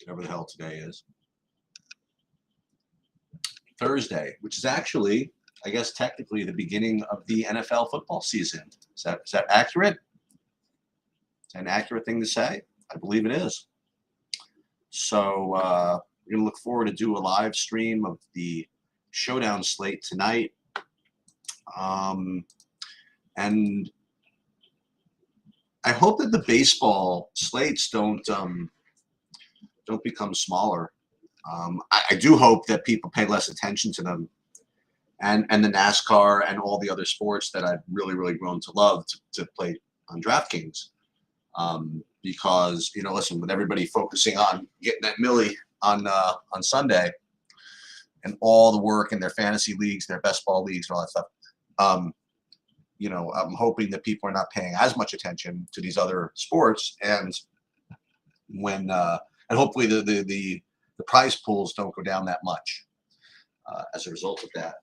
whatever the hell today is. Thursday, which is actually, I guess, technically the beginning of the NFL football season. Is that accurate? Is that an accurate thing to say? I believe it is. So we're going to look forward to do a live stream of the showdown slate tonight. And I hope that the baseball slates don't become smaller. I do hope that people pay less attention to them, and the NASCAR and all the other sports that I've really grown to love to play on DraftKings. Because, you know, listen, with everybody focusing on getting that millie on Sunday, and all the work in their fantasy leagues, their best ball leagues, and all that stuff, you know, I'm hoping that people are not paying as much attention to these other sports, and when and hopefully the prize pools don't go down that much as a result of that.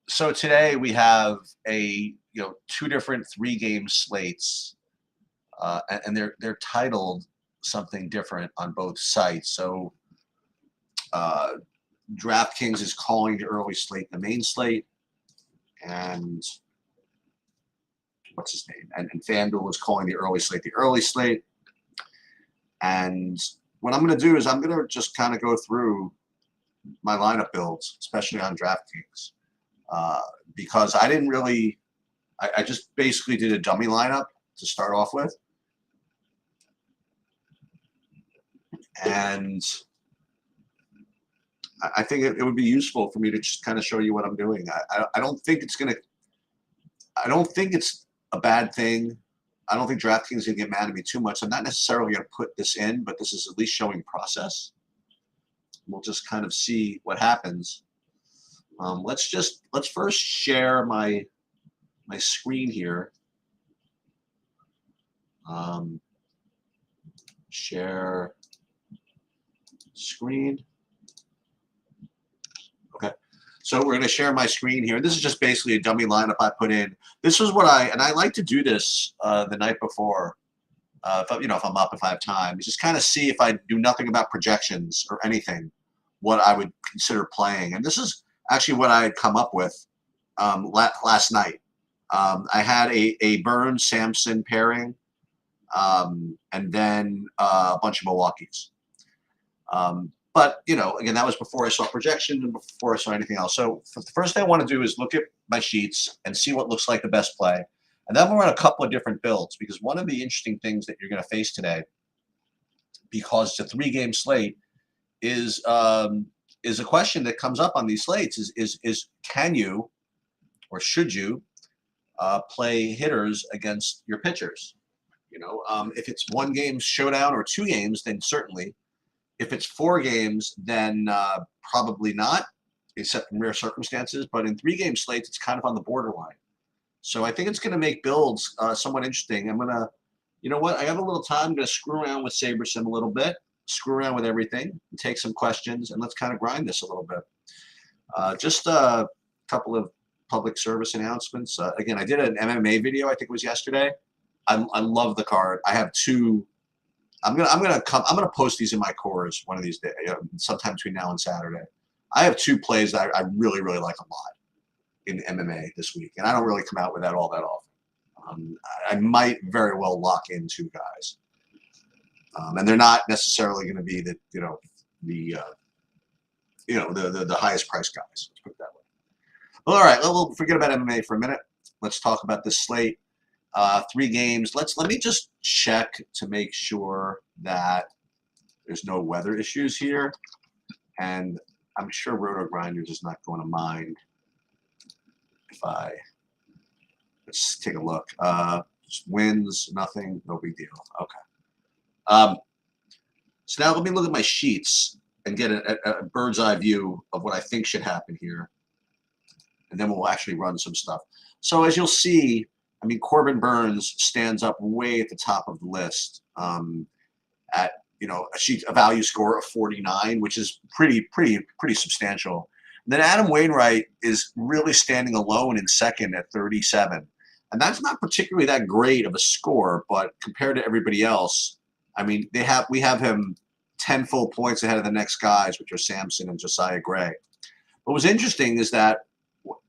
So today we have two different 3-game slates, and they're titled something different on both sites. So DraftKings is calling the early slate the main slate, and what's his name? And FanDuel is calling the early slate the early slate. And what I'm going to do is I'm going to just kind of go through my lineup builds, especially on DraftKings, because I didn't really, I just basically did a dummy lineup to start off with. And I think it would be useful for me to just kind of show you what I'm doing. I don't think it's a bad thing. I don't think DraftKings is going to get mad at me too much. I'm not necessarily going to put this in, but this is at least showing process. We'll just kind of see what happens. Let's first share my screen here. Share screen. Okay. So we're going to share my screen here. This is just basically a dummy lineup I put in. This is what I like to do this the night before, if I'm up, if I have time, just kind of see if I do nothing about projections or anything, what I would consider playing. And this is actually what I had come up with last night. I had a Burns-Sampson pairing, and then a bunch of Milwaukees. But, you know, again, that was before I saw projections and before I saw anything else. So the first thing I want to do is look at my sheets and see what looks like the best play. And then we'll run a couple of different builds, because one of the interesting things that you're going to face today, because it's a 3-game slate, is a question that comes up on these slates is can you or should you play hitters against your pitchers? You know, if it's 1 game showdown or 2 games, then certainly. If it's 4 games, then probably not, except in rare circumstances. But in 3-game slates, it's kind of on the borderline. So I think it's going to make builds somewhat interesting. I'm going to, you know what, I have a little time. I'm going to screw around with SaberSim a little bit, screw around with everything, and take some questions, and let's kind of grind this a little bit. Just a couple of public service announcemements. Again, I did an MMA video, I think it was yesterday. I love the card. I have 2. I'm gonna post these in my cores one of these days, sometime between now and Saturday. I have 2 plays that I really like a lot in MMA this week, and I don't really come out with that all that often. I might very well lock in 2 guys, and they're not necessarily going to be the highest price guys. Let's put it that way. Well, all right, we'll forget about MMA for a minute. Let's talk about this slate. 3 games. Let me just check to make sure that there's no weather issues here, and I'm sure Roto Grinders is not going to mind if let's take a look. Just wins, nothing, no big deal. Okay. So now let me look at my sheets and get a bird's eye view of what I think should happen here, and then we'll actually run some stuff. So as you'll see, I mean, Corbin Burns stands up way at the top of the list at a value score of 49, which is pretty substantial. And then Adam Wainwright is really standing alone in second at 37, and that's not particularly that great of a score, but compared to everybody else, I mean, we have him 10 full points ahead of the next guys, which are Samson and Josiah Gray. What was interesting is that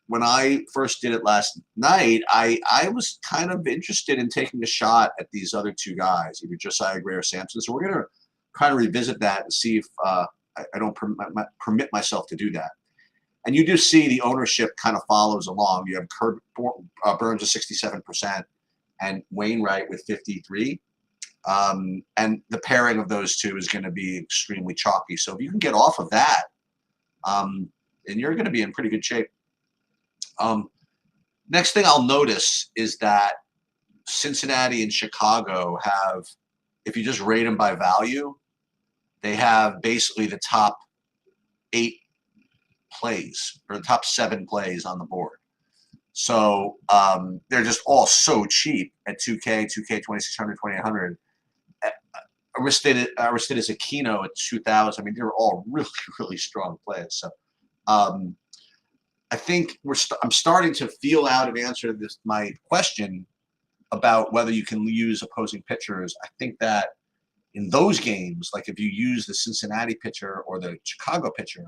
when I first did it last night, I was kind of interested in taking a shot at these other two guys, either Josiah Gray or Samson. So we're going to kind of revisit that and see if I don't permit myself to do that. And you do see the ownership kind of follows along. You have Kurt Burns at 67% and Wainwright with 53%. And the pairing of those two is going to be extremely chalky. So if you can get off of that, then you're going to be in pretty good shape. Next thing I'll notice is that Cincinnati and Chicago have, if you just rate them by value, they have basically the top 8 plays or the top 7 plays on the board. So they're just all so cheap at 2K, 2600, 2800. Aristides Aquino at 2000. I mean, they're all really, really strong plays. So I think I'm starting to feel out and answer my question about whether you can use opposing pitchers. I think that in those games, like if you use the Cincinnati pitcher or the Chicago pitcher,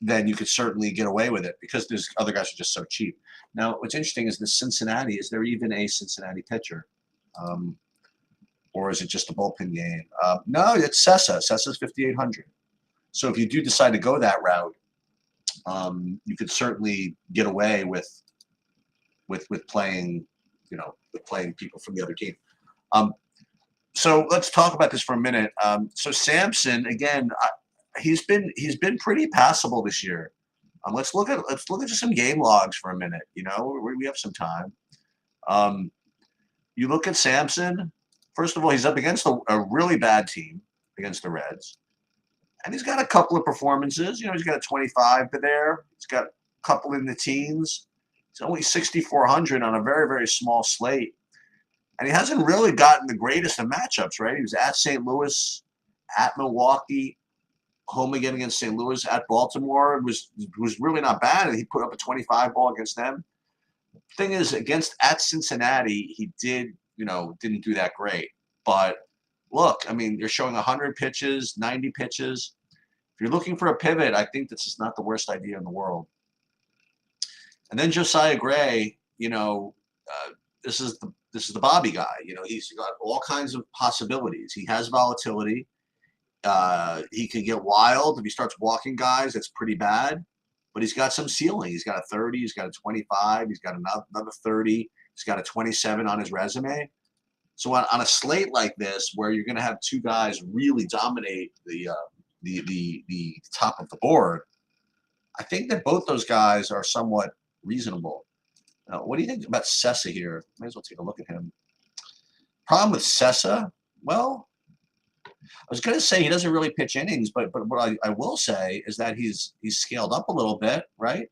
then you could certainly get away with it because those other guys are just so cheap. Now, what's interesting is the Cincinnati. Is there even a Cincinnati pitcher? Or is it just a bullpen game? No, it's Sessa. Sessa's 5,800. So if you do decide to go that route, you could certainly get away with playing, with playing people from the other team. So let's talk about this for a minute. So Samson, again, he's been pretty passable this year. Let's look at just some game logs for a minute. We have some time. You look at Samson. First of all, he's up against a really bad team, against the Reds. And he's got a couple of performances. He's got a 25 there. He's got a couple in the teens. It's only 6,400 on a very, very small slate. And he hasn't really gotten the greatest of matchups, right? He was at St. Louis, at Milwaukee, home again against St. Louis, at Baltimore. It was really not bad. And he put up a 25 ball against them. The thing is, at Cincinnati, he didn't do that great. But look, I mean, you're showing 100 pitches, 90 pitches. If you're looking for a pivot, I think this is not the worst idea in the world. And then Josiah Gray, this is the Bobby guy. He's got all kinds of possibilities. He has volatility. He can get wild. If he starts walking guys, that's pretty bad. But he's got some ceiling. He's got a 30. He's got a 25. He's got another 30. He's got a 27 on his resume. So on a slate like this, where you're going to have two guys really dominate the top of the board, I think that both those guys are somewhat reasonable. Now, what do you think about Sessa here? Might as well take a look at him. Problem with Sessa, well, I was going to say he doesn't really pitch innings, but what I will say is that he's scaled up a little bit, right?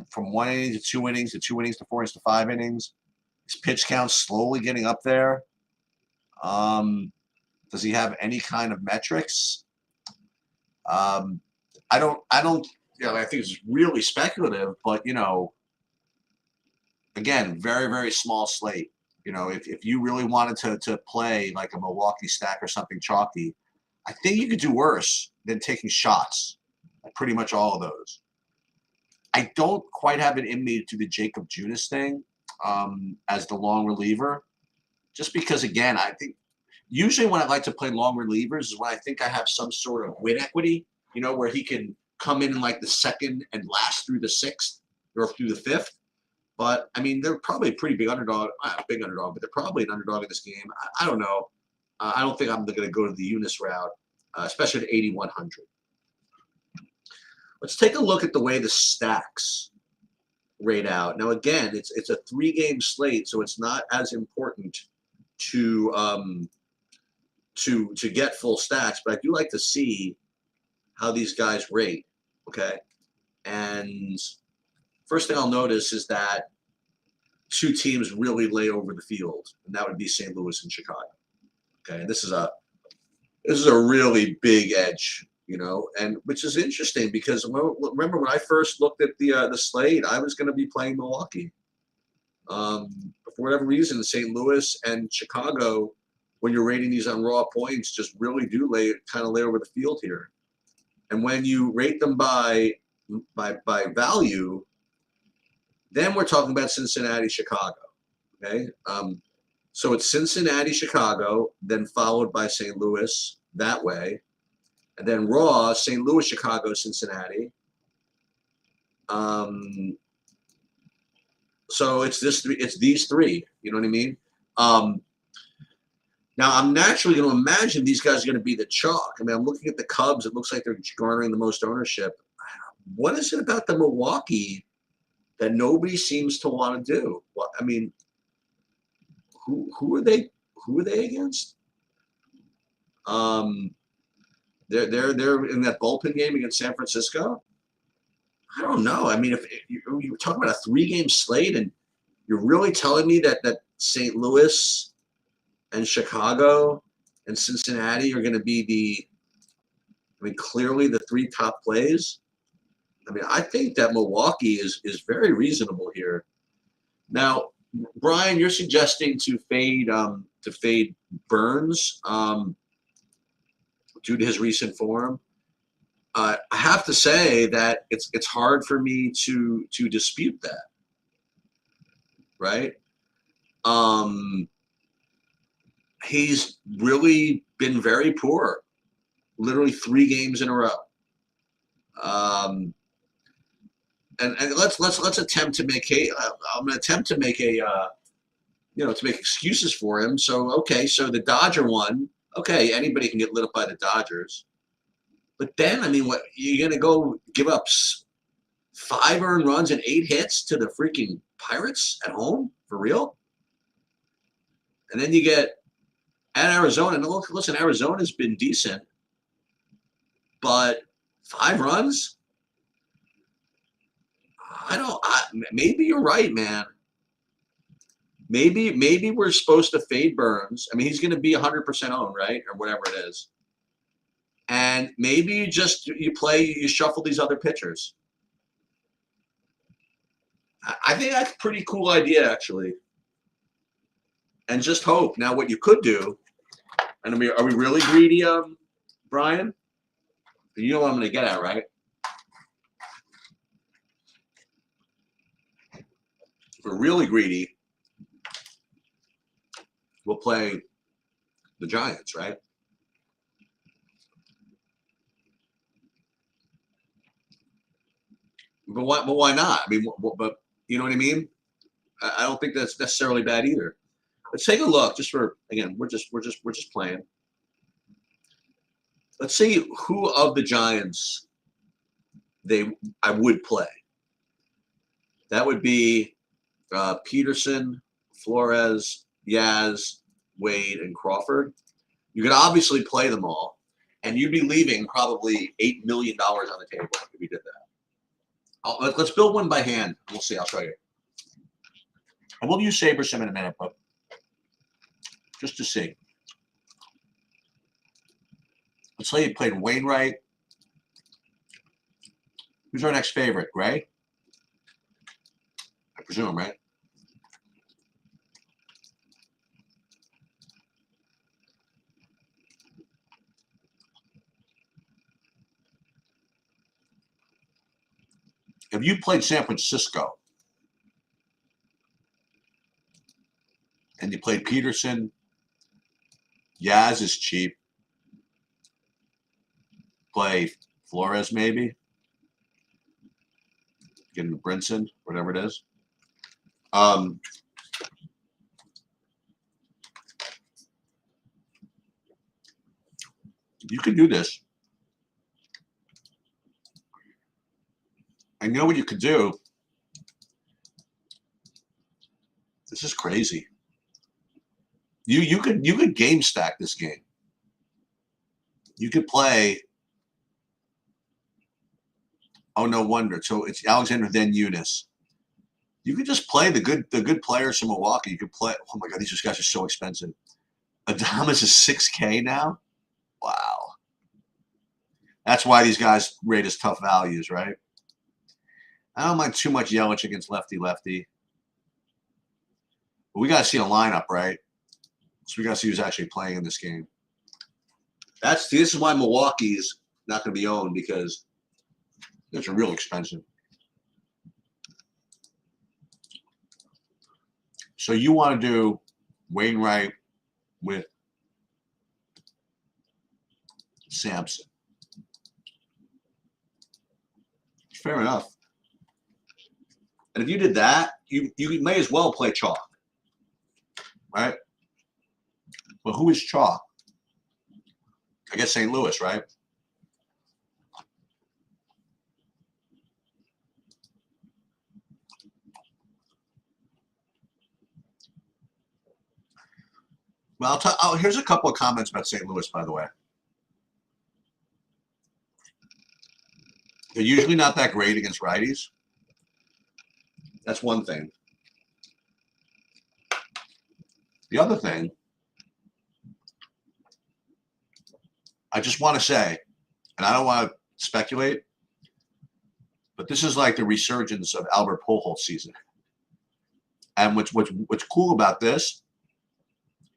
From 1 inning to 2 innings to 2 innings to 4 innings to 5 innings. His pitch count's slowly getting up there. Does he have any kind of metrics? I don't. I think it's really speculative, but again, very, very small slate. If you really wanted to play like a Milwaukee stack or something chalky, I think you could do worse than taking shots at pretty much all of those. I don't quite have it in me to do the Jacob Junis thing as the long reliever, just because, again, I think usually when I like to play long relievers is when I think I have some sort of win equity, where he can come in like the second and last through the 6th or through the 5th. But, I mean, they're probably a pretty big underdog, but they're probably an underdog in this game. I don't know. I don't think I'm going to go to the Unis route, especially at 8,100. Let's take a look at the way the stacks rate out. Now, again, it's a 3-game slate, so it's not as important to get full stacks, but I do like to see how these guys rate, okay? And first thing I'll notice is that 2 teams really lay over the field, and that would be St. Louis and Chicago. Okay, and this is a really big edge, and which is interesting because remember when I first looked at the slate, I was going to be playing Milwaukee for whatever reason, St. Louis and Chicago, when you're rating these on raw points, just really do lay over the field here. And when you rate them by value, then we're talking about Cincinnati, Chicago. Okay, so it's Cincinnati, Chicago, then followed by St. Louis that way, and then raw St. Louis, Chicago, Cincinnati. So it's these three. You know what I mean? Now I'm naturally going to imagine these guys are going to be the chalk. I mean, I'm looking at the Cubs. It looks like they're garnering the most ownership. What is it about the Milwaukee that nobody seems to want to do? Well, I mean, who are they? Who are they against? They're in that bullpen game against San Francisco. I don't know. I mean, if you're talking about a 3-game slate, and you're really telling me that St. Louis and Chicago and Cincinnati are going to be clearly the 3 top plays. I mean, I think that Milwaukee is very reasonable here. Now, Brian, you're suggesting to fade Burns due to his recent form. I have to say that it's hard for me to dispute that, right? He's really been very poor, literally 3 games in a row. And let's attempt to make I'm going to attempt to make to make excuses for him. So okay, so the Dodger one, okay, anybody can get lit up by the Dodgers. But then, I mean, what, you're going to go give up 5 earned runs and 8 hits to the freaking Pirates at home? For real? And then you get at Arizona. And look, listen, Arizona's been decent. But 5 runs? Maybe you're right, man. Maybe we're supposed to fade Burns. I mean, he's going to be 100% owned, right? Or whatever it is. And maybe you shuffle these other pitchers. I think that's a pretty cool idea, actually. And just hope. Now, what you could do, and are we really greedy, Brian? You know what I'm going to get at, right? If we're really greedy, we'll play the Giants, right? But why not? I mean, but you know what I mean? I don't think that's necessarily bad either. Let's take a look. We're just playing. Let's see who of the Giants I would play. That would be Peterson, Flores, Yaz, Wade, and Crawford. You could obviously play them all, and you'd be leaving probably $8 million on the table if you did that. Let's build one by hand. We'll see. I'll show you. And we'll use SaberSim in a minute, but just to see. Let's say you played Wainwright. Who's our next favorite? Gray? I presume, right? If you played San Francisco and you played Peterson, Yaz is cheap. Play Flores maybe. Get into Brinson, whatever it is. You can do this. I know what you could do. This is crazy. You could game stack this game. You could play. Oh, no wonder. So it's Alexander then Eunice. You could just play the good players from Milwaukee. You could play. Oh my God, these guys are so expensive. Adames is $6K now. Wow. That's why these guys rate as tough values, right? I don't mind too much Yelich against lefty. But we got to see a lineup, right? So we got to see who's actually playing in this game. This is why Milwaukee's not going to be owned, because it's real expensive. So you want to do Wainwright with Sampson. Fair enough. And if you did that, you may as well play chalk, right? But who is chalk? I guess St. Louis, right? Well, here's a couple of comments about St. Louis, by the way. They're usually not that great against righties. That's one thing. The other thing, I just want to say, and I don't want to speculate, but this is like the resurgence of Albert Pujols season. And what's cool about this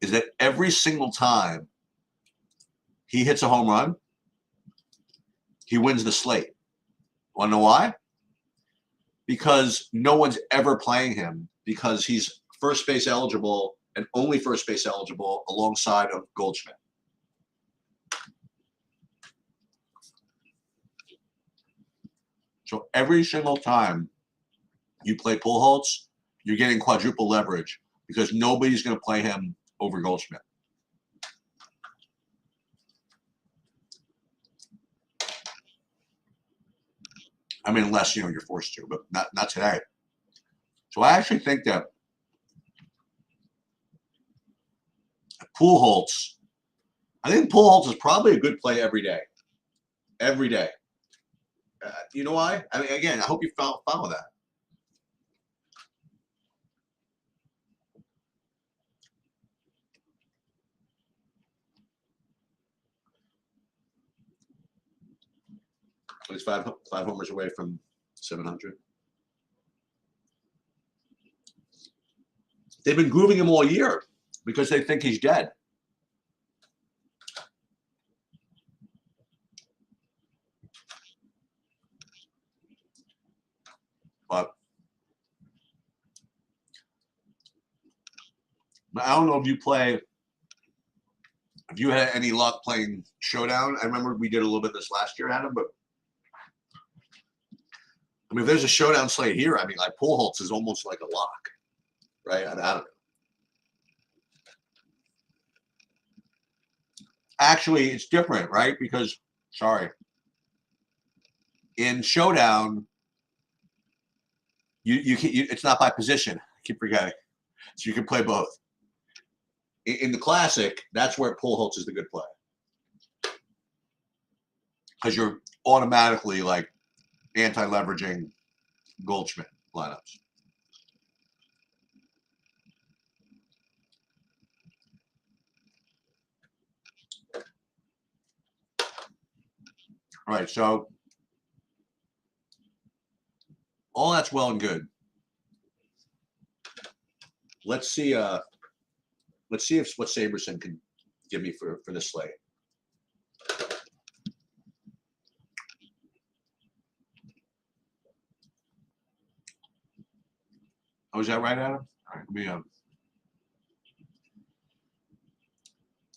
is that every single time he hits a home run, he wins the slate. Want to know why? Because no one's ever playing him, because he's first base eligible and only first base eligible alongside of Goldschmidt. So every single time you play Pujols, you're getting quadruple leverage, because nobody's going to play him over Goldschmidt. I mean, unless, you're forced to, but not today. So I actually think that Pujols, I think Pujols is probably a good play every day. Every day. You know why? I mean, again, I hope you follow that. He's five homers away from 700. They've been grooving him all year because they think he's dead. But I don't know if you had any luck playing Showdown. I remember we did a little bit this last year, Adam, but I mean, if there's a Showdown slate here, I mean, like Pujols is almost like a lock, right? I don't know. Actually, it's different, right? Because, in Showdown, it's not by position. I keep forgetting. So you can play both. In the Classic, that's where Pujols is the good play, because you're automatically like anti-leveraging Goldschmidt lineups. All right, so all that's well and good. Let's see if what Saberson can give me for this slate. Oh, is that right, Adam? All right, let me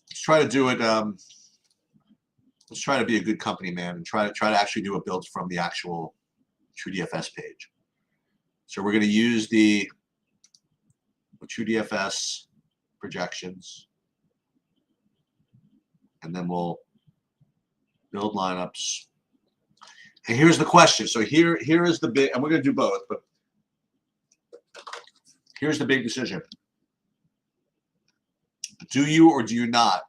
let's try to do it. Let's try to be a good company man and try to actually do a build from the actual TrueDFS page. So we're going to use the TrueDFS projections, and then we'll build lineups. And here's the question. So here is the big, and we're going to do both, but here's the big decision. Do you or do you not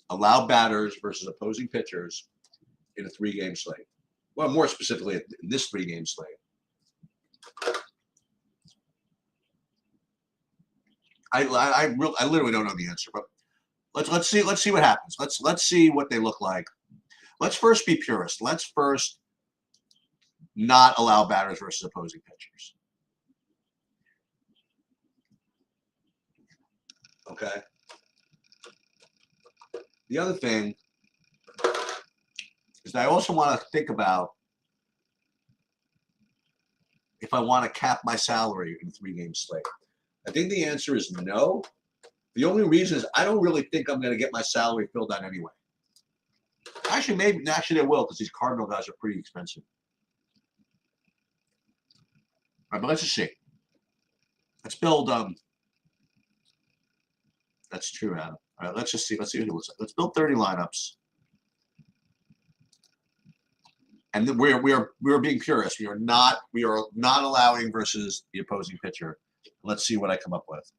allow batters versus opposing pitchers in a 3-game slate? Well, more specifically, in this 3-game slate. I literally don't know the answer, but let's see what happens. Let's see what they look like. Let's first be purist. Let's first not allow batters versus opposing pitchers. Okay. The other thing is I also want to think about if I want to cap my salary in a 3-game slate. I think the answer is no. The only reason is I don't really think I'm going to get my salary filled out anyway. Actually, I will because these Cardinal guys are pretty expensive. All right, but let's just see. Let's build. That's true, Adam. All right, let's just see. Let's see what it looks like. Let's build 30 lineups. And then we are being purist. We are not allowing versus the opposing pitcher. Let's see what I come up with.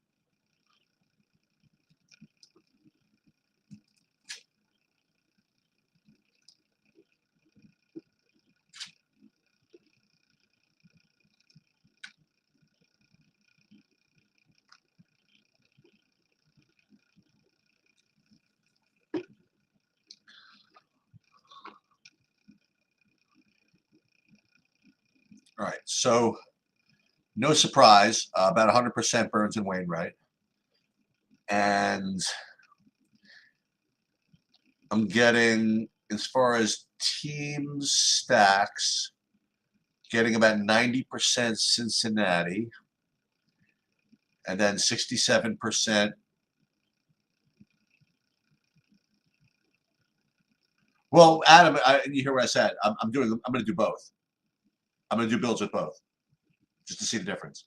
All right, so no surprise, about 100% Burns and Wainwright. And I'm getting, as far as team stacks, getting about 90% Cincinnati, and then 67%. Well, Adam, you hear what I said? I'm going to do both. I'm going to do builds with both, just to see the difference.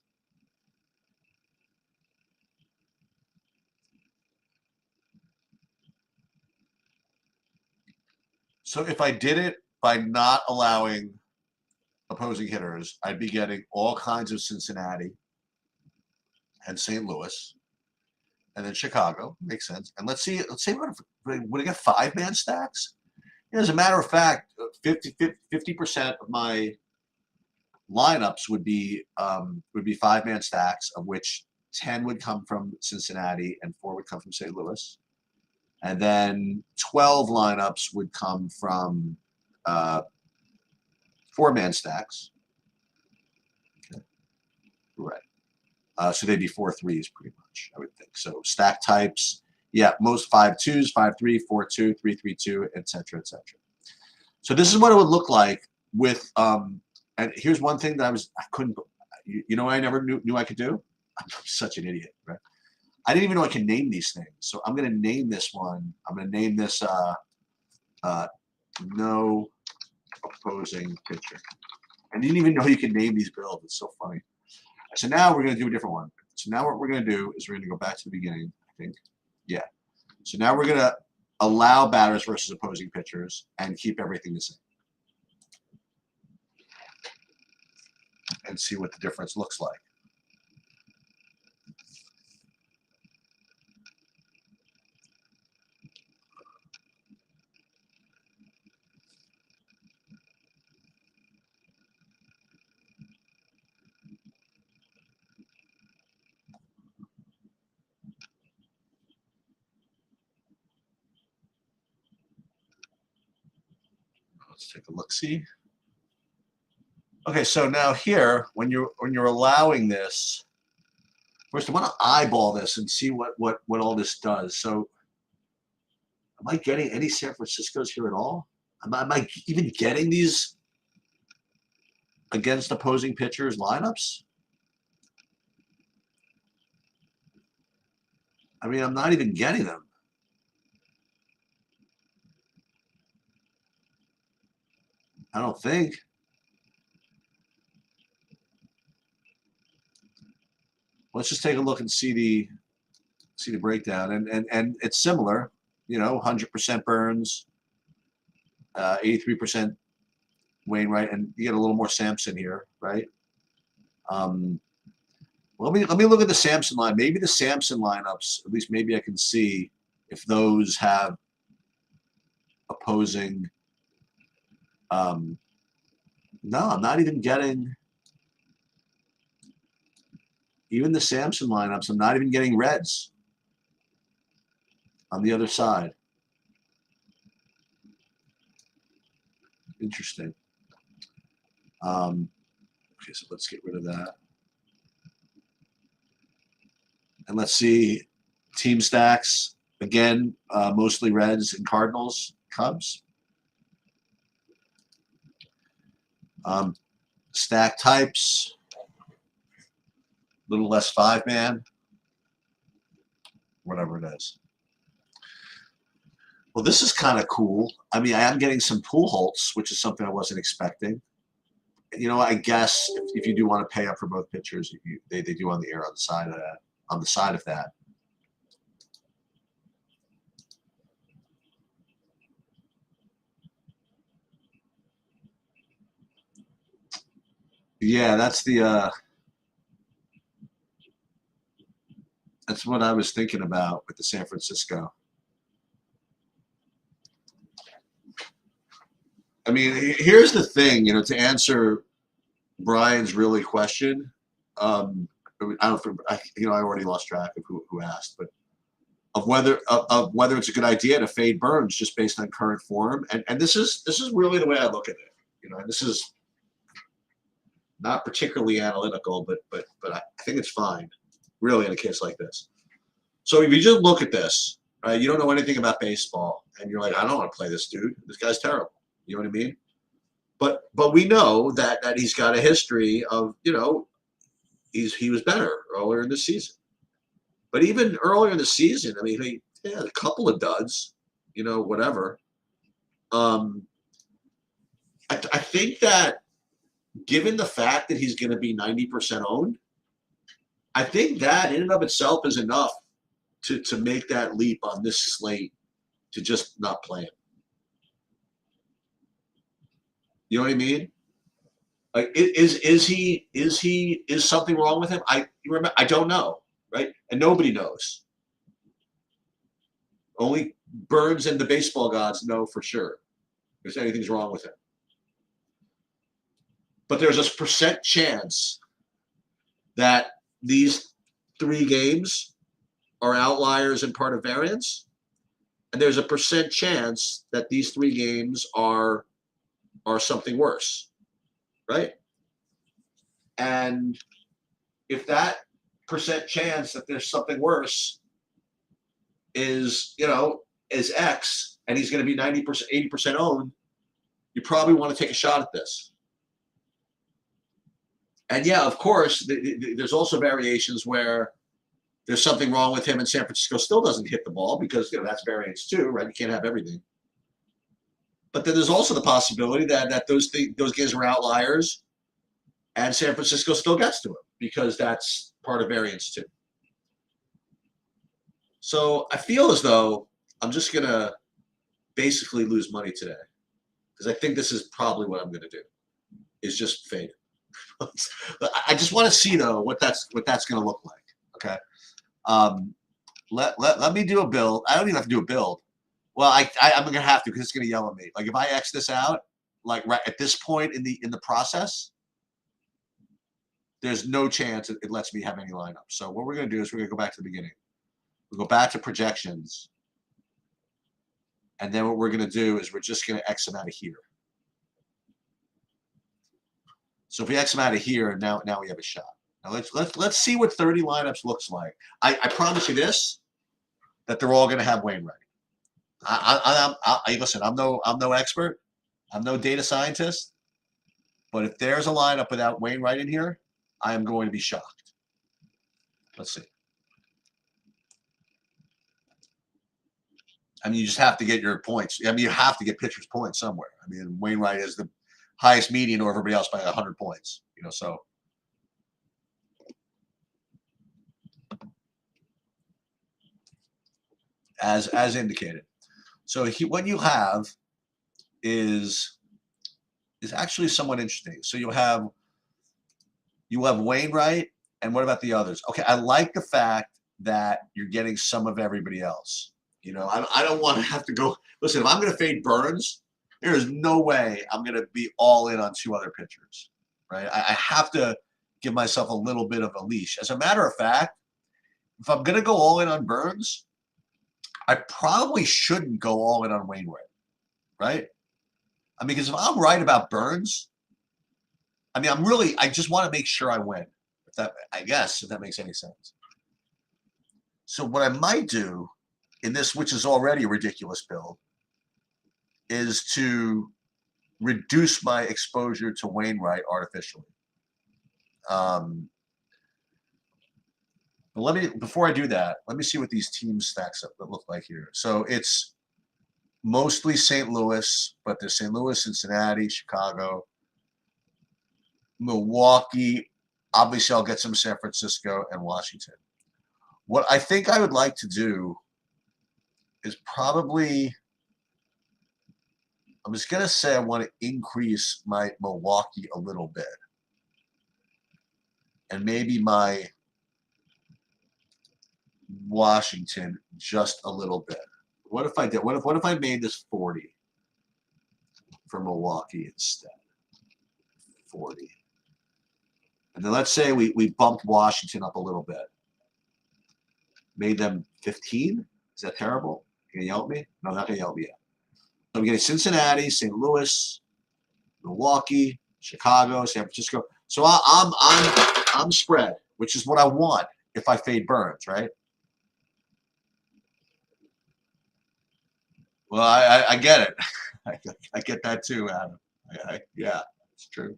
So if I did it by not allowing opposing hitters, I'd be getting all kinds of Cincinnati and St. Louis, and then Chicago. Makes sense. And let's see what would I get 5-man stacks? As a matter of fact, 50% of my lineups would be 5-man stacks, of which 10 would come from Cincinnati and 4 would come from St. Louis, and then 12 lineups would come from 4-man stacks. Okay. Right. So they'd be 4-3s pretty much, I would think. So stack types, yeah, most 5-2s, 5-3, 4-2, 3-3-2, etc., etc. So this is what it would look like with. And here's one thing that I couldn't. You know what I never knew I could do? I'm such an idiot, right? I didn't even know I could name these things. So I'm going to name this one. I'm going to name this no opposing pitcher. I didn't even know you could name these builds. It's so funny. So now we're going to do a different one. So now what we're going to do is we're going to go back to the beginning, I think. Yeah. So now we're going to allow batters versus opposing pitchers and keep everything the same. And see what the difference looks like. Let's take a look-see. Okay, so now here, when you're allowing this, first I want to eyeball this and see what all this does. So, am I getting any San Franciscos here at all? Am I even getting these against opposing pitchers lineups? I mean, I'm not even getting them. I don't think. Let's just take a look and see the breakdown, and it's similar. 100% Burns, 83% Wainwright, and you get a little more Sampson here, right? Let me look at the Sampson line. Maybe the Sampson lineups, at least maybe I can see if those have opposing. No, I'm not even getting even the Sampson lineups. I'm not even getting Reds on the other side. Interesting. Okay, so let's get rid of that. And let's see Team stacks, again, mostly Reds and Cardinals, Cubs. Stack types, a little less 5-man, whatever it is. Well, this is kind of cool. I mean, I am getting some pool holts, which is something I wasn't expecting. You know, I guess if you do want to pay up for both pitchers, they do on the air on the side of that. On the side of that. Yeah, that's what I was thinking about with the San Francisco. I mean, here's the thing, you know, to answer Brian's really question. I don't know, I already lost track of who asked, but of whether it's a good idea to fade Burns just based on current form, and this is really the way I look at it. You know, and this is not particularly analytical, but I think it's fine, really, in a case like this. So if you just look at this, right, you don't know anything about baseball, and you're like, I don't want to play this dude. This guy's terrible. You know what I mean? But we know that he's got a history of, you know, he was better earlier in the season. But even earlier in the season, I mean, he had a couple of duds, you know, whatever. I think that given the fact that he's going to be 90% owned, I think that in and of itself is enough to make that leap on this slate to just not play him. You know what I mean? Like, is something wrong with him? I don't know, right? And nobody knows. Only Burns and the baseball gods know for sure if anything's wrong with him. But there's a percent chance that these 3 games are outliers and part of variance, and there's a percent chance that these 3 games are something worse, right? And if that percent chance that there's something worse is, you know, is X, and he's going to be 90%, 80% owned, you probably want to take a shot at this. And yeah, of course, there's also variations where there's something wrong with him and San Francisco still doesn't hit the ball because, you know, that's variance too, right? You can't have everything. But then there's also the possibility that those games were outliers and San Francisco still gets to him because that's part of variance too. So I feel as though I'm just going to basically lose money today because I think this is probably what I'm going to do is just fade it. I just want to see, though, what that's going to look like, okay? Let me do a build. I don't even have to do a build. Well, I'm going to have to because it's going to yell at me. Like, if I X this out, like right at this point in the process, there's no chance it lets me have any lineup. So what we're going to do is we're going to go back to the beginning. We'll go back to projections. And then what we're going to do is we're just going to X them out of here. So if we X them out of here, now we have a shot. Now let's see what 30 lineups looks like. I promise you this, that they're all going to have Wainwright. Listen, I'm no expert. I'm no data scientist. But if there's a lineup without Wainwright in here, I am going to be shocked. Let's see. I mean, you just have to get your points. I mean, you have to get pitchers' points somewhere. I mean, Wainwright is the highest median over everybody else by 100 points. You know, so. As indicated. So what you have is actually somewhat interesting. So you have Wainwright, and what about the others? Okay, I like the fact that you're getting some of everybody else. You know, I don't want to have to go. Listen, if I'm going to fade Burns, there is no way I'm going to be all in on 2 other pitchers, right? I have to give myself a little bit of a leash. As a matter of fact, if I'm going to go all in on Burns, I probably shouldn't go all in on Wainwright, right? I mean, because if I'm right about Burns, I mean, I just want to make sure I win. If that makes any sense. So what I might do in this, which is already a ridiculous build, is to reduce my exposure to Wainwright artificially. But before I do that, let me see what these teams stacks up that look like here. So it's mostly St. Louis, but there's St. Louis, Cincinnati, Chicago, Milwaukee. Obviously, I'll get some San Francisco and Washington. What I think I would like to do is probably, I'm just going to say I want to increase my Milwaukee a little bit. And maybe my Washington just a little bit. What if I did? What if I made this 40 for Milwaukee instead? 40. And then let's say we bumped Washington up a little bit. Made them 15? Is that terrible? Can you yell at me? No, not going to yell at me yet. So I'm getting Cincinnati, St. Louis, Milwaukee, Chicago, San Francisco. So I'm spread, which is what I want if I fade Burns, right? Well, I get it. I get that too, Adam. Yeah, it's true.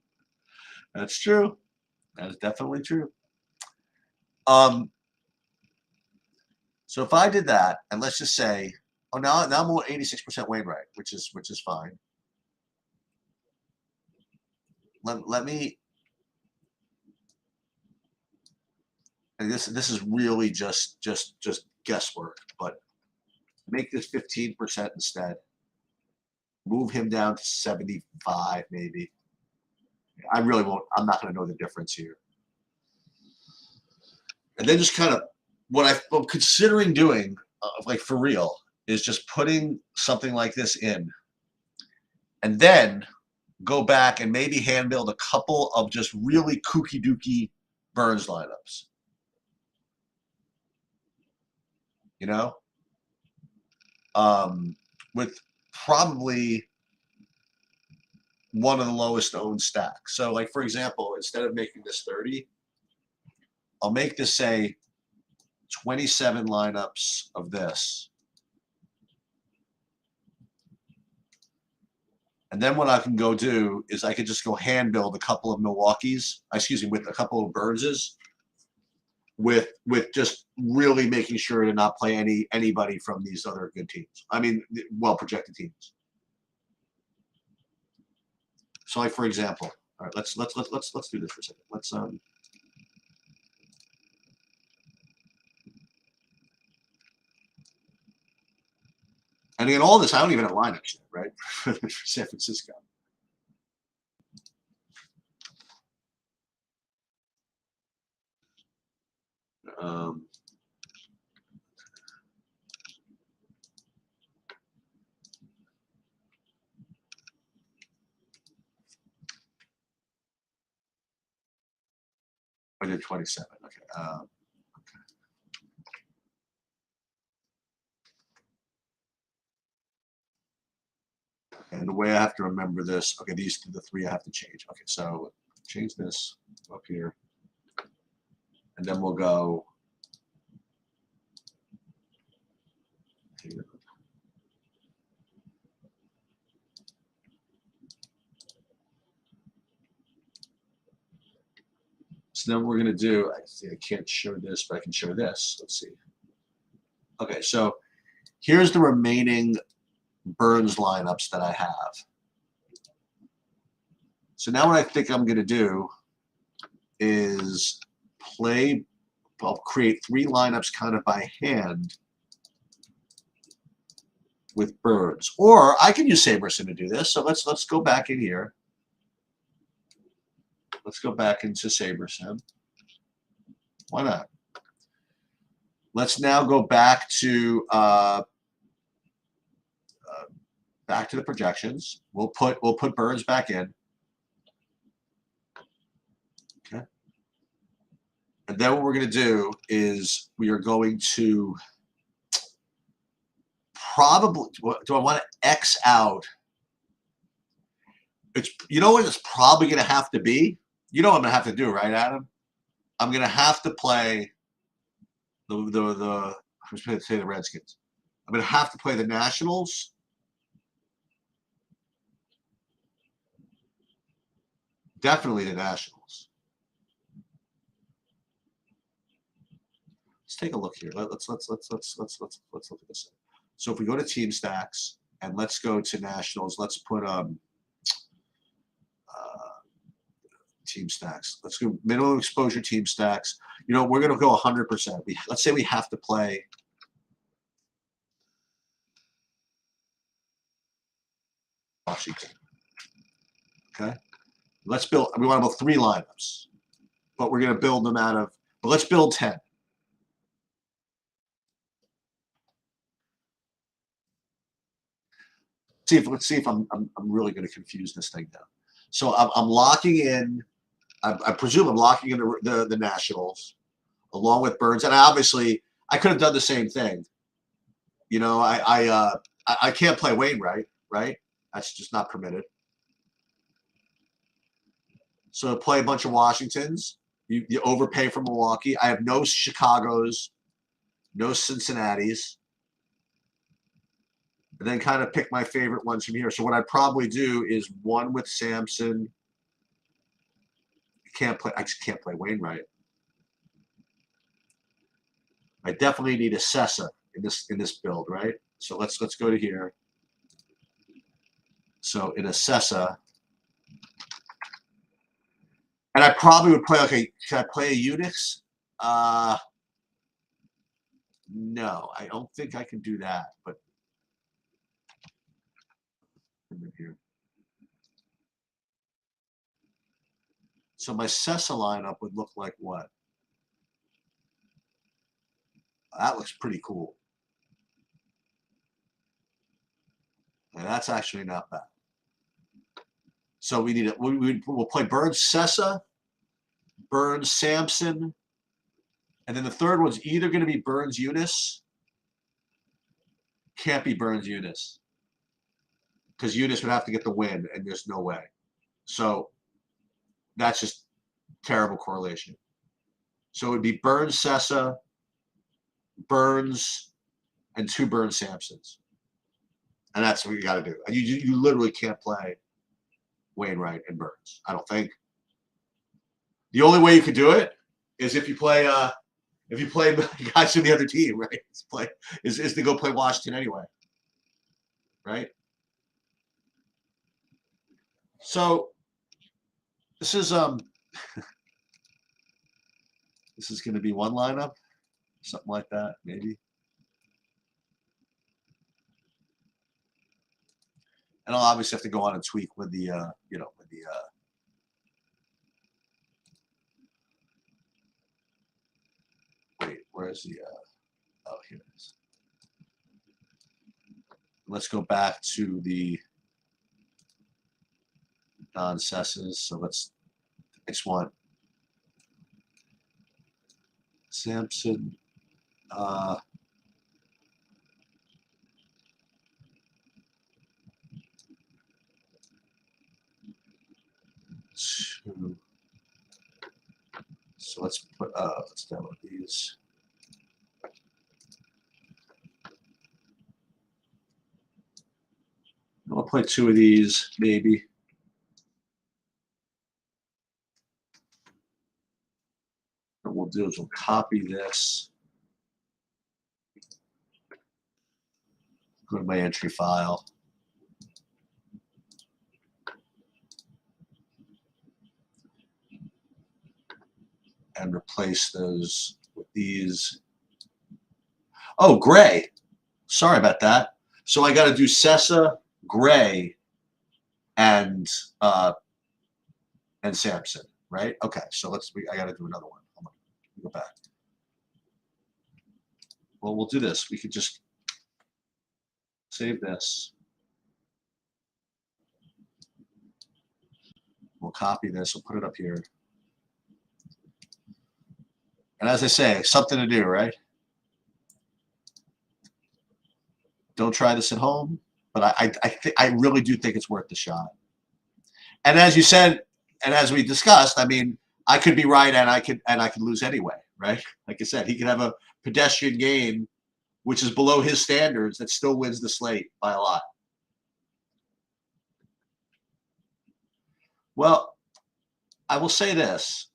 That's true. That is definitely true. So if I did that, and let's just say, oh, now I'm more 86% Wainwright, which is fine. Let me. And this is really just guesswork, but make this 15% instead. Move him down to 75, maybe. I really won't. I'm not going to know the difference here. And then just kind of what I'm considering doing, like for real, is just putting something like this in, and then go back and maybe hand build a couple of just really kooky dooky Burns lineups. You know, with probably one of the lowest owned stacks. So, like for example, instead of making this 30, I'll make this say 27 lineups of this. And then what I can go do is I could just go hand build a couple of Milwaukee's, excuse me, with a couple of Burnses, with just really making sure to not play anybody from these other good teams. I mean, well projected teams. So, like for example, all right, let's do this for a second. Let's and again, all this I don't even have lineups yet, right? For San Francisco. I did 27. Okay. And the way I have to remember this, okay, these are the three I have to change. Okay, so change this up here. And then we'll go here. So then we're going to do, I can't show this, but I can show this. Let's see. Okay, so here's the remaining Burns lineups that I have. So now what I think I'm going to do is I'll create three lineups kind of by hand with Burns. Or I can use Saberson to do this. So let's go back in here. Let's go back into Saberson. Why not? Let's now go back to the projections. We'll put Burns back in. Okay. And then what we're going to do is we are going to probably, do I want to X out? You know what it's probably going to have to be? You know what I'm going to have to do, right, Adam? I'm going to have to play I was going to say the Redskins. I'm going to have to play the Nationals. Definitely the Nationals. Let's take a look here. Let's look at this. So if we go to team stacks and let's go to Nationals, let's put team stacks. Let's go minimum exposure team stacks. You know, we're going to go 100%. Let's say we have to play Washington. Okay. Let's build. We want to build 3 lineups, but we're going to build them out of. But let's build 10. Let's see if I'm really going to confuse this thing now. So I'm locking in. I presume I'm locking in the Nationals, along with Burns, and obviously I could have done the same thing. You know, I can't play Wainwright, right? That's just not permitted. So play a bunch of Washingtons. You overpay for Milwaukee. I have no Chicagos, no Cincinnati's. And then kind of pick my favorite ones from here. So what I'd probably do is one with Sampson. I just can't play Wainwright. I definitely need a Sessa in this build, right? So let's go to here. So in a Sessa. And I probably would play, okay, can I play a Unix? No, I don't think I can do that, but here. So my Sessa lineup would look like what? That looks pretty cool. And that's actually not bad. So we need it. We'll play Burns Sessa, Burns Sampson, and then the third one's either going to be Burns Eunice. Can't be Burns Eunice because Eunice would have to get the win, and there's no way. So that's just terrible correlation. So it would be Burns Sessa, Burns, and 2 Burns Sampsons, and that's what you got to do. And you literally can't play Wainwright and Burns, I don't think. The only way you could do it is if you play guys from the other team, right? Is to go play Washington anyway, right? So this is this is going to be one lineup, something like that, maybe. And I'll obviously have to go on and tweak with the wait, where's the oh, here it is. Let's go back to the non-Cessas. So let's next one. Sampson. So let's download these. I'll play 2 of these, maybe. What we'll do is we'll copy this. Go to my entry file. And replace those with these. Oh, Gray. Sorry about that. So I got to do Sessa, Gray, and Sampson, right? Okay, so I got to do another one. Hold on. Let me go back. Well, we'll do this. We could just save this. We'll copy this. We'll put it up here. And as I say, something to do, right? Don't try this at home, but I really do think it's worth the shot. And as you said, and as we discussed, I mean, I could be right and I could lose anyway, right? Like I said, he could have a pedestrian game, which is below his standards, that still wins the slate by a lot. Well, I will say this.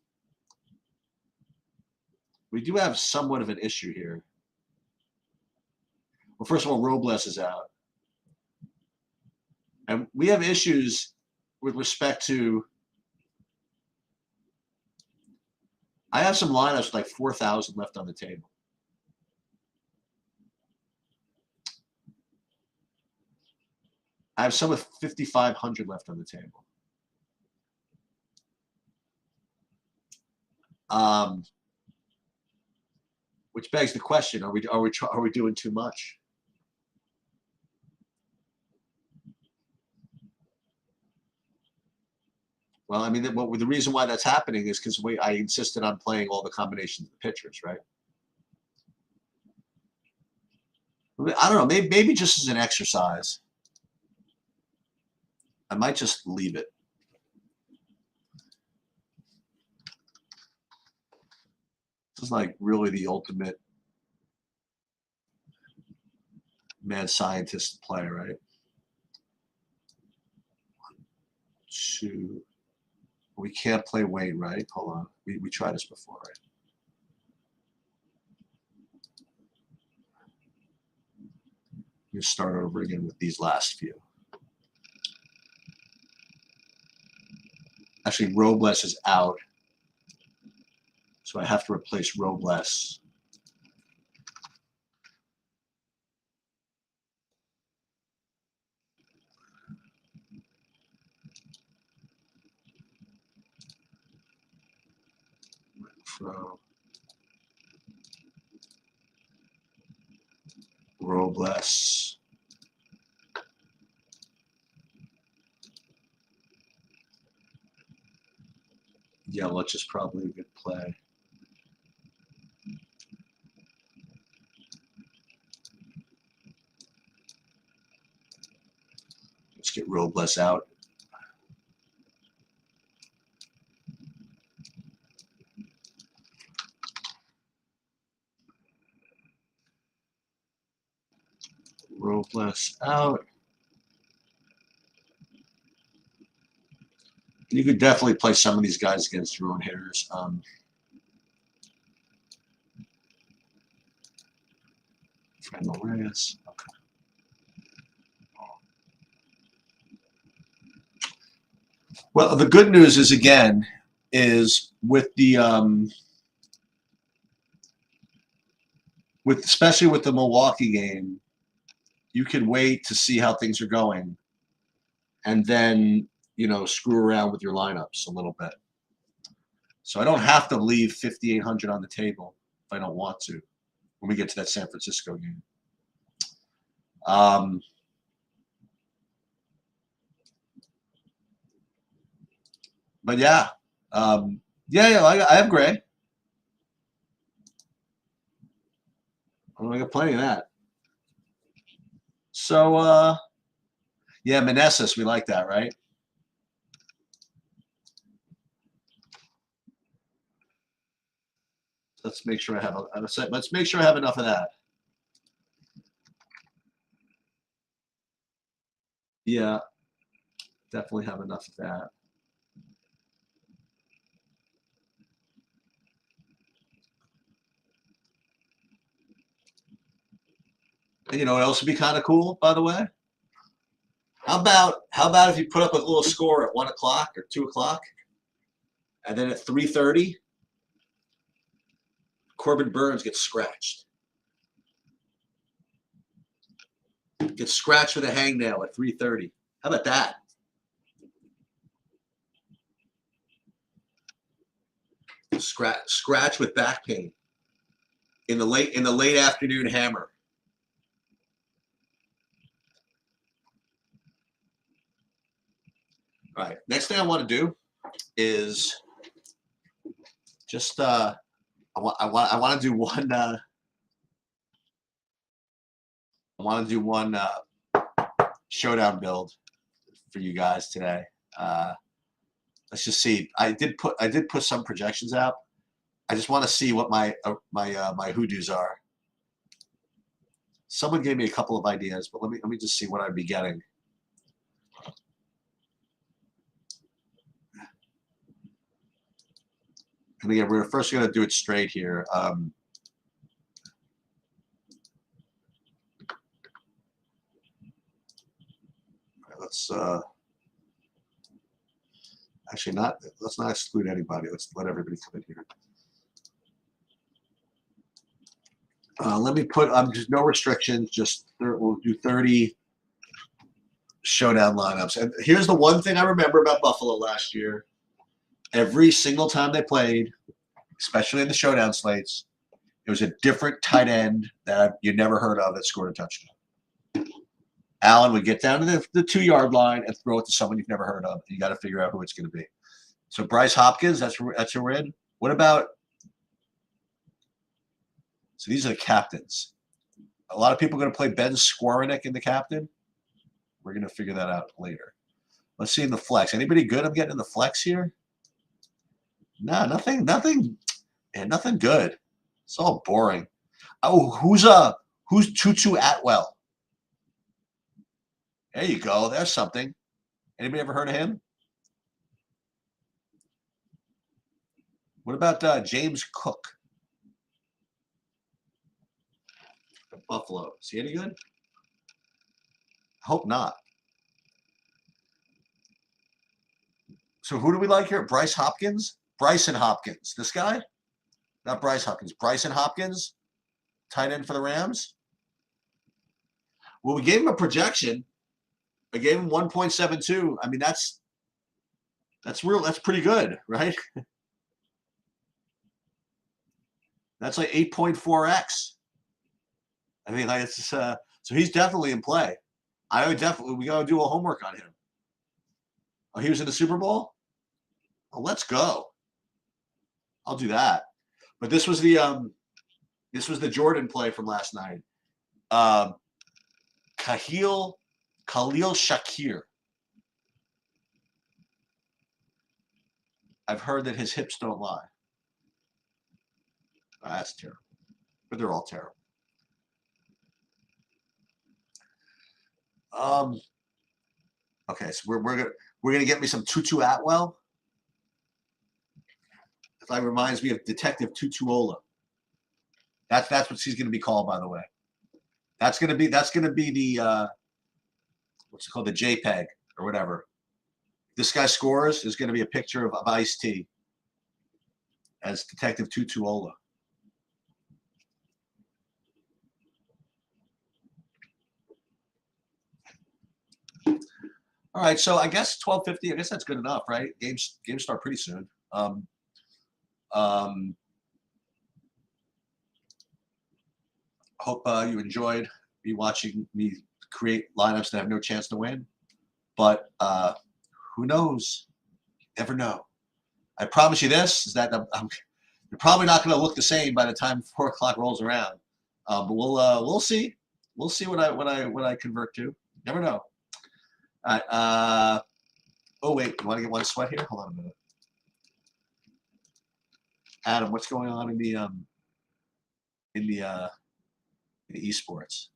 We do have somewhat of an issue here. Well, first of all, Robles is out. And we have issues with respect to, I have some lineups with like 4,000 left on the table. I have some with 5,500 left on the table. Which begs the question: Are we doing too much? Well, I mean, the reason why that's happening is because I insisted on playing all the combinations of the pitchers, right? I don't know. Maybe just as an exercise, I might just leave it. This is like really the ultimate mad scientist play, right? 1, 2. We can't play Wayne, right? Hold on. We tried this before, right? You start over again with these last few. Actually, Robles is out. So I have to replace Robles. From Robles. Yelich is probably a good play. Let's get Robles out. Robles out. You could definitely play some of these guys against your own hitters. Fernando Reyes. Okay. Well, the good news is, again, is with the especially with the Milwaukee game, you can wait to see how things are going, and then screw around with your lineups a little bit. So I don't have to leave 5,800 on the table if I don't want to when we get to that San Francisco game. But yeah, I have Gray. I got plenty of that. So yeah, Meneses, we like that, right? Let's make sure I have let's make sure I have enough of that. Yeah, definitely have enough of that. And you know what else would be kind of cool, by the way? How about if you put up a little score at 1 o'clock or 2 o'clock, and then at 3:30, Corbin Burns gets scratched. Gets scratched with a hangnail at 3:30. How about that? Scratch with back pain in the late afternoon hammer. All right. Next thing I want to do is just I want to do one showdown build for you guys today. Let's just see. I did put some projections out. I just want to see what my hoodoos are. Someone gave me a couple of ideas, but let me just see what I'd be getting. And again, we're first going to do it straight here. Let's actually let's not exclude anybody. Let's let everybody come in here. Let me put just no restrictions. Just we'll do 30 showdown lineups. And here's the one thing I remember about Buffalo last year. Every single time they played, especially in the showdown slates, it was a different tight end that you never heard of that scored a touchdown. Allen would get down to the 2-yard line and throw it to someone you've never heard of. You got to figure out who it's going to be. So Bryce Hopkins, that's who we're in. What about? So these are the captains. A lot of people are going to play Ben Skowronek in the captain. We're going to figure that out later. Let's see in the flex. Anybody good? I'm getting in the flex here. No, nothing, and nothing good. It's all boring. Oh, who's Tutu Atwell? There you go. There's something. Anybody ever heard of him? What about James Cook? Buffalo. Is he any good? I hope not. So who do we like here? Bryce Hopkins? Bryson Hopkins. This guy? Not Bryce Hopkins. Bryson Hopkins? Tight end for the Rams? Well, we gave him a projection. I gave him 1.72. I mean, that's pretty good, right? That's like 8.4x. I mean, like it's so he's definitely in play. We gotta do a homework on him. Oh, he was in the Super Bowl? Oh, let's go. I'll do that. But this was the Jordan play from last night. Khalil Shakir. I've heard that his hips don't lie. Oh, that's terrible. But they're all terrible. Okay, so we're gonna get me some Tutu Atwell. It like reminds me of Detective Tutuola. That's what she's gonna be called, by the way. That's gonna be the what's it called, the JPEG or whatever. This guy scores is gonna be a picture of Ice-T as Detective Tutuola. All right, so I guess 12:50. I guess that's good enough, right? Games start pretty soon. Hope you enjoyed me watching me create lineups that have no chance to win, but who knows? Never know. I promise you this: is that you're probably not going to look the same by the time 4 o'clock rolls around. But we'll see. We'll see what I convert to. Never know. All right. Oh wait, you want to get one sweat here? Hold on a minute. Adam, what's going on in the esports?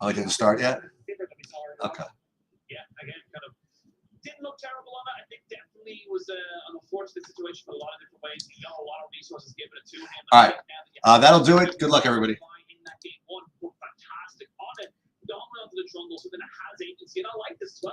Oh, it didn't start yet? Okay. Yeah, again, kind of didn't look terrible on it. I think definitely was an unfortunate situation for a lot of different ways. You know, a lot of resources given it to him. All right. That'll do it. Good luck, everybody. In that game one, fantastic on it. Gone around to the Trundles, so then it has agency, and I like this as well.